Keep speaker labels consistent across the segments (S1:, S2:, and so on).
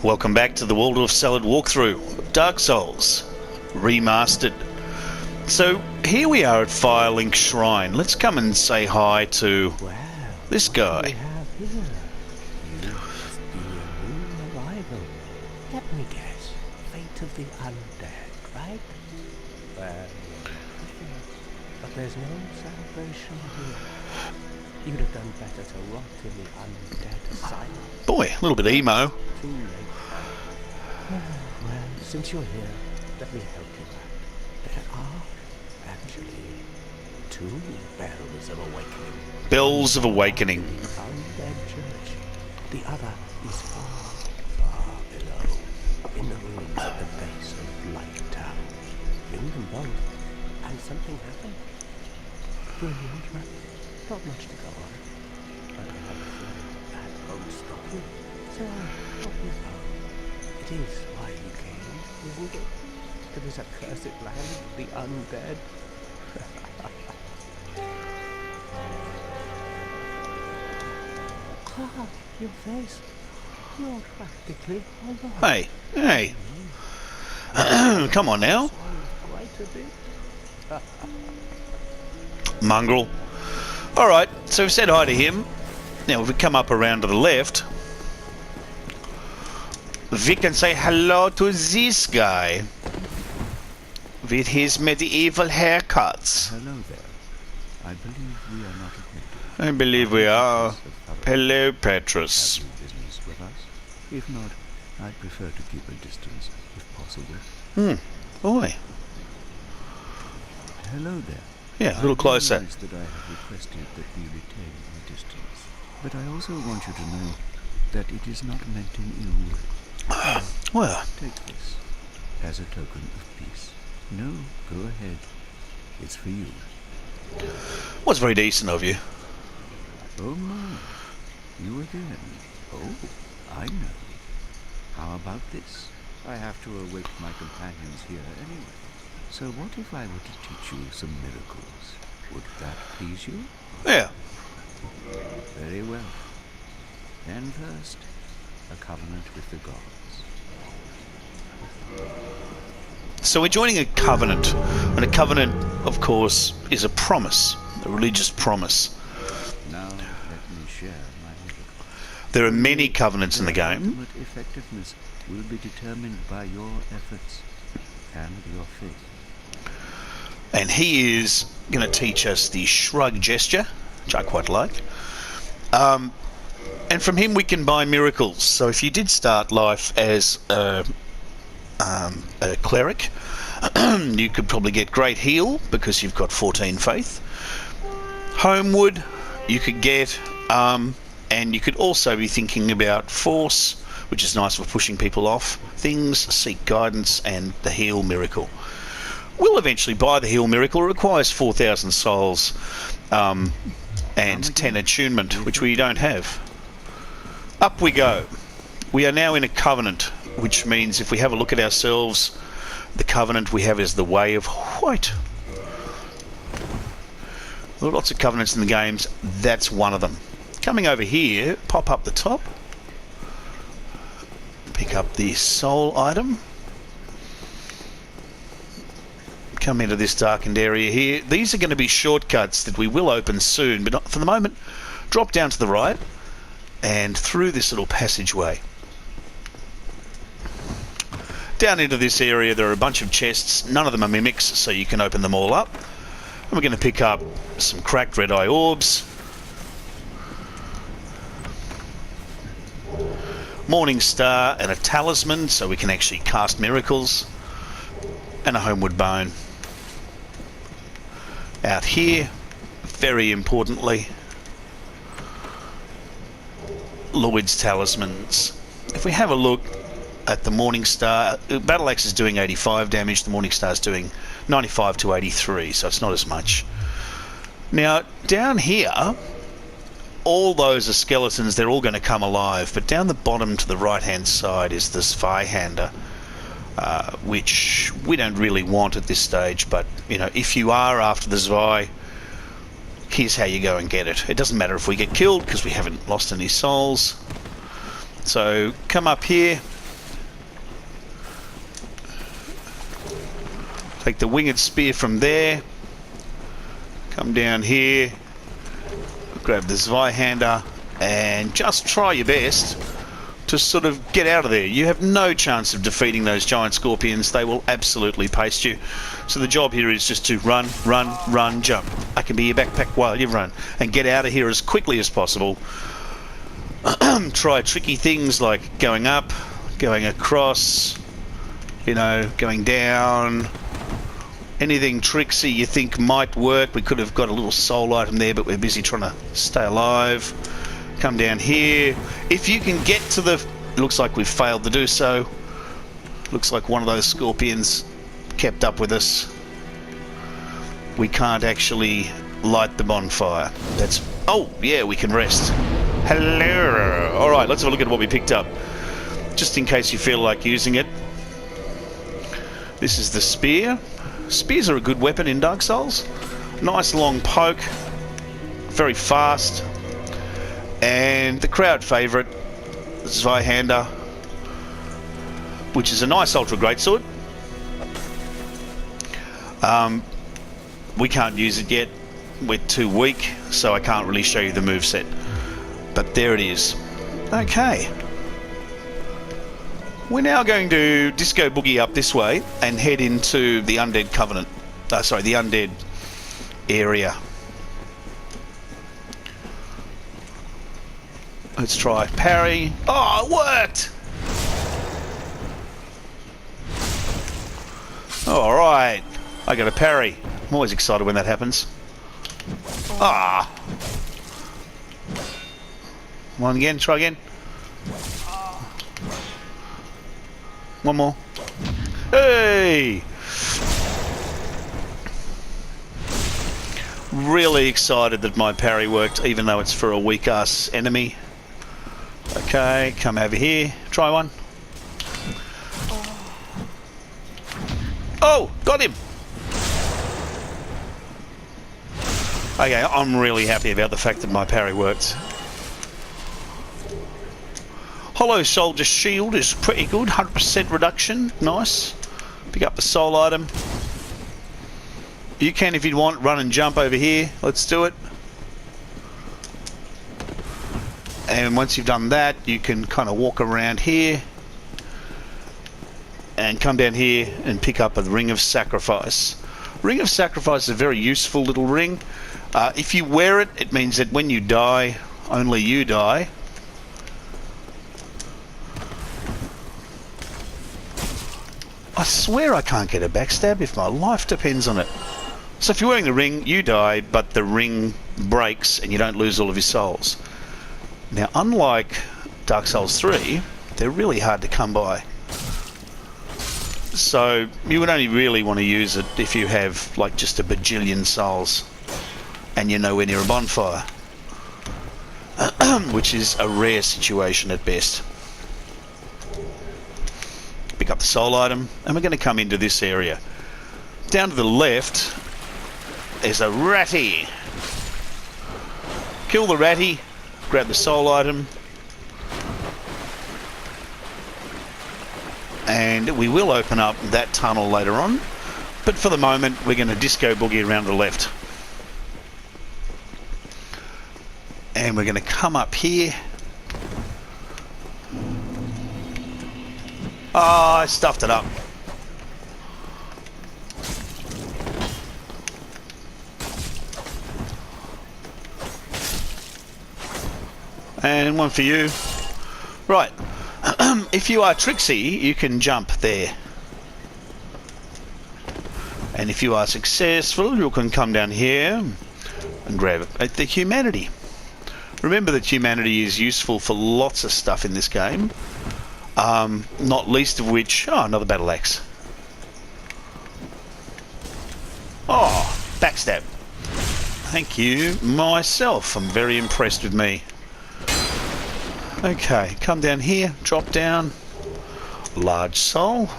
S1: Welcome back to the Waldorf Salad walkthrough of Dark Souls Remastered. So here we are at Firelink Shrine. Let's come and say hi to this guy.
S2: You must be a new arrival. Let me guess. Fate of the undead, right? Well, but there's no celebration here. You'd have done better to rot in the undead asylum.
S1: Boy, a little bit emo.
S2: Too late. Well, since you're here, let me help you out. There are actually 2 bells of awakening.
S1: Bells of Awakening.
S2: The undead church. The other is far, far below, in the ruins at the base of Light Town. Ring them both, and something happened. Brilliant, right? Not much to go on. But I have a feeling that won't stop you. So I'll help you out. It is why you came, isn't it? To this accursed land of the undead. Ah, your face. You're practically alive.
S1: Hey, hey. Come on now.
S2: Quite a bit.
S1: Mongrel. Alright, so we've said hi to him. Now if we come up around to the left, we can say hello to this guy with his medieval haircuts.
S3: Hello there. I believe we are not acquainted.
S1: I believe we are. Hello, Petrus.
S3: Have you business with us? If not, I'd prefer to keep a distance, if possible.
S1: Boy.
S3: Hello there.
S1: Yeah, a little closer.
S3: I realize that I have requested that we retain our distance, but I also want you to know that it is not meant in ill will.
S1: Well,
S3: Take this as a token of peace. No, go ahead. It's for you.
S1: was very decent of you.
S3: Oh my, you again. Oh, I know. How about this? I have to await my companions here anyway. So what if I were to teach you some miracles? Would that please you?
S1: Yeah.
S3: Very well. Then first, a covenant with the gods.
S1: So we're joining a covenant, and a covenant, of course, is a promise, a religious promise.
S3: Now let me share my miracle.
S1: There are many covenants in the
S3: Their
S1: game.
S3: ultimate effectiveness will be determined by your efforts and your faith.
S1: And he is going to teach us the shrug gesture, which I quite like. And from him we can buy miracles. So if you did start life as a cleric, you could probably get Great Heal because you've got 14 faith. Homewood you could get, and you could also be thinking about Force, which is nice for pushing people off things, Seek Guidance, and the Heal Miracle. We'll eventually buy the Heal Miracle. It requires 4,000 souls and 10 attunement, which we don't have. Up we go. We are now in a covenant, which means if we have a look at ourselves, the covenant we have is the Way of White. There are lots of covenants in the games. That's one of them. Coming over here, pop up the top. Pick up the soul item. Come into this darkened area here. These are going to be shortcuts that we will open soon, but for the moment, drop down to the right and through this little passageway. Down into this area there are a bunch of chests. None of them are mimics, so you can open them all up. And we're going to pick up some cracked red eye orbs, Morning Star, and a talisman so we can actually cast miracles, and a Homewood Bone. Out here, very importantly, Lloyd's Talismans. If we have a look at the Morning Star, Battle Axe is doing 85 damage, the Morning Star is doing 95 to 83, so it's not as much. Now, down here, all those are skeletons, they're all going to come alive, but down the bottom to the right-hand side is this Zweihander, which we don't really want at this stage, but, you know, if you are after the Zwei, here's how you go and get it. It doesn't matter if we get killed, because we haven't lost any souls. So, come up here, Take the winged spear from there. Come down here. Grab the Zweihander and just try your best to sort of get out of there. You have no chance of defeating those giant scorpions. They will absolutely paste you. So the job here is just to run, run, run, jump. I can be your backpack while you run. And get out of here as quickly as possible. Try tricky things like going up, going across, you know, going down. Anything tricksy you think might work. We could have got a little soul item there, but we're busy trying to stay alive. Come down here. If you can get to the... Looks like we've failed to do so. Looks like one of those scorpions kept up with us. We can't actually light the bonfire. That's... Oh, yeah, we can rest. Hello. Alright, let's have a look at what we picked up. Just in case you feel like using it. This is the spear. Spears are a good weapon in Dark Souls. Nice long poke. Very fast. And the crowd favourite, Zweihander, which is a nice ultra greatsword. We can't use it yet. We're too weak, so I can't really show you the moveset. But there it is. Okay. We're now going to disco boogie up this way and head into the Undead Covenant. The Undead area. Let's try parry. Oh, it worked! Alright. I got a parry. I'm always excited when that happens. Ah! One again, try again. One more. Hey! Really excited that my parry worked, even though it's for a weak-ass enemy. Okay, come over here. Try one. Oh! Got him! Okay, I'm really happy about the fact that my parry worked. Hollow Soldier Shield is pretty good, 100% reduction, nice. Pick up the soul item. You can, if you want, run and jump over here. Let's do it. And once you've done that, you can kind of walk around here and come down here and pick up a Ring of Sacrifice. Ring of Sacrifice is a very useful little ring. If you wear it, it means that when you die, only you die. I swear I can't get a backstab if my life depends on it. So if you're wearing the ring, you die, but the ring breaks and you don't lose all of your souls. Now, unlike Dark Souls 3, they're really hard to come by. So you would only really want to use it if you have like just a bajillion souls and you're nowhere near a bonfire. Which is a rare situation at best. Pick up the soul item, and we're going to come into this area. Down to the left is a ratty. Kill the ratty, grab the soul item, and we will open up that tunnel later on. But for the moment, we're going to disco boogie around the left. And we're going to come up here. Oh, I stuffed it up. And one for you. Right. If you are tricksy, you can jump there. And if you are successful, you can come down here and grab the humanity. Remember that humanity is useful for lots of stuff in this game. Not least of which... Oh, another battle axe. Oh, backstab. Thank you myself. I'm very impressed with me. Okay, come down here, drop down. Large soul.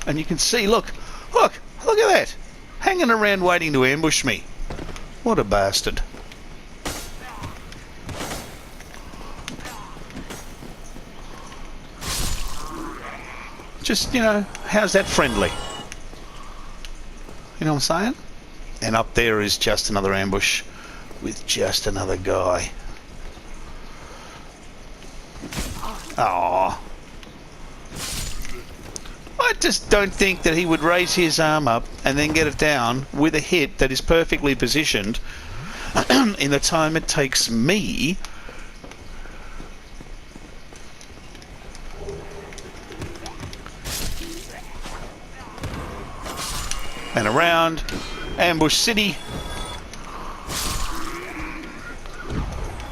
S1: And you can see, look at that. Hanging around waiting to ambush me. What a bastard. Just, you know, how's that friendly? You know what I'm saying? And up there is just another ambush with just another guy. Oh, I just don't think that he would raise his arm up and then get it down with a hit that is perfectly positioned in the time it takes me and around Ambush City.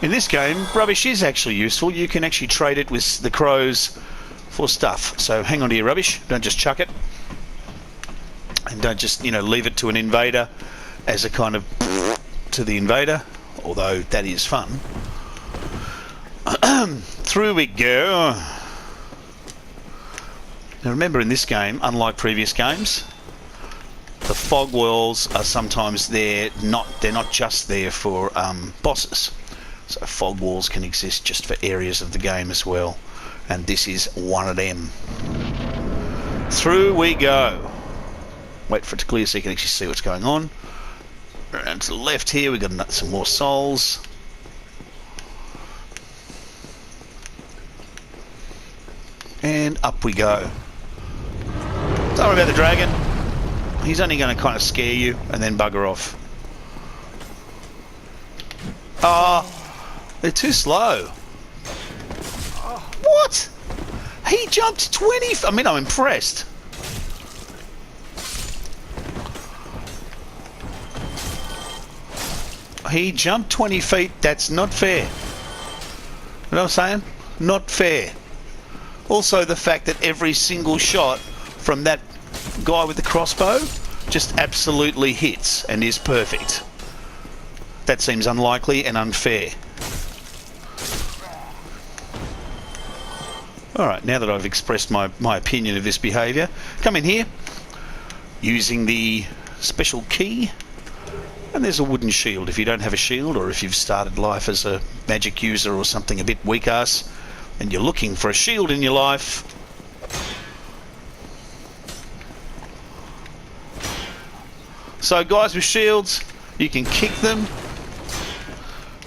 S1: In this game, rubbish is actually useful. You can actually trade it with the crows for stuff. So hang on to your rubbish. Don't just chuck it. And don't just, leave it to an invader as a kind of to the invader. Although that is fun. Through we go. Now remember, in this game, unlike previous games, the fog walls are sometimes there. They're not just there for bosses. So fog walls can exist just for areas of the game as well. And this is one of them. Through we go. Wait for it to clear so you can actually see what's going on. Around to the left here, we've got some more souls. And up we go. Don't worry about the dragon. He's only going to kind of scare you and then bugger off. They're too slow. What? He jumped 20... I'm impressed. He jumped 20 feet. That's not fair. You know what I'm saying? Not fair. Also, the fact that every single shot from that guy with the crossbow just absolutely hits and is perfect. That seems unlikely and unfair. Alright, now that I've expressed my opinion of this behaviour, come in here using the special key, and there's a wooden shield. If you don't have a shield, or if you've started life as a magic user or something a bit weak-ass and you're looking for a shield in your life, so guys with shields, you can kick them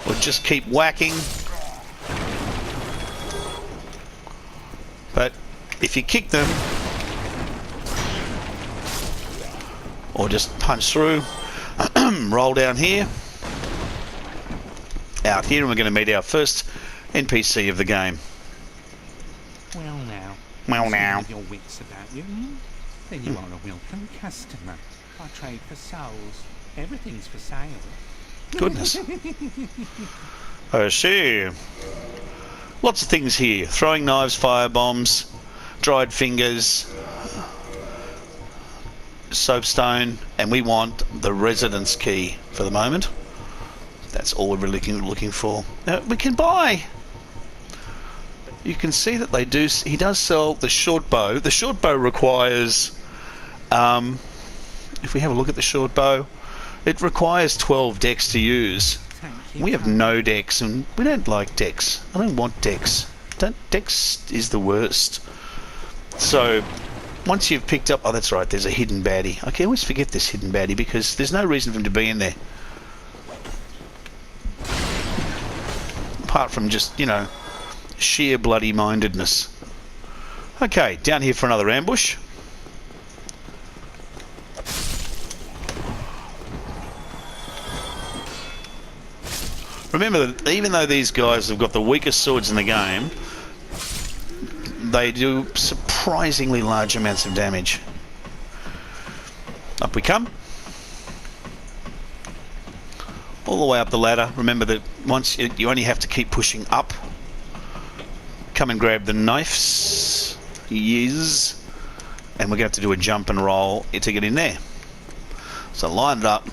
S1: or just keep whacking. But if you kick them or just punch through, roll down here, out here, and we're going to meet our first NPC of the game.
S4: Well now, with your wits about you, then you are a welcome customer. I trade for souls. Everything's for sale.
S1: Goodness. I see. Lots of things here. Throwing knives, fire bombs, dried fingers, soapstone, and we want the residence key for the moment. That's all we're really looking for. Now, we can buy. You can see that they do. He does sell the short bow. The short bow requires, if we have a look at the short bow, it requires 12 decks to use. We have no decks, and we don't like decks. I don't want decks. Decks is the worst. So, once you've picked up... Oh, that's right, there's a hidden baddie. I always forget this hidden baddie because there's no reason for him to be in there. Apart from just, sheer bloody mindedness. Okay, down here for another ambush. Remember that even though these guys have got the weakest swords in the game, they do surprisingly large amounts of damage. Up we come. All the way up the ladder. Remember that once you only have to keep pushing up. Come and grab the knives. Yes. And we're going to have to do a jump and roll to get in there. So line it up.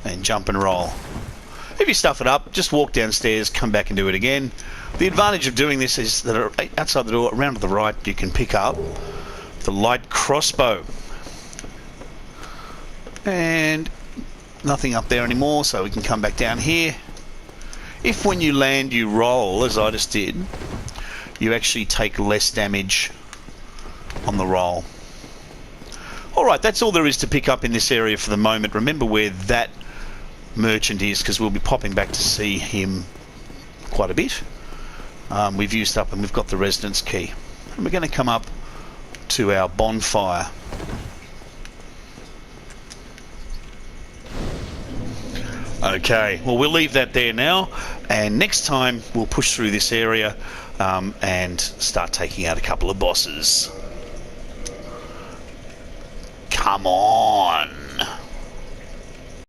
S1: And jump and roll. If you stuff it up, just walk downstairs, come back and do it again. The advantage of doing this is that outside the door, around to the right, you can pick up the light crossbow. And nothing up there anymore, so we can come back down here. If when you land you roll, as I just did, you actually take less damage on the roll. Alright, that's all there is to pick up in this area for the moment. Remember where that merchant is, because we'll be popping back to see him quite a bit. We've used up and we've got the residence key. And we're going to come up to our bonfire. Okay, well, we'll leave that there now, and next time we'll push through this area and start taking out a couple of bosses. Come on!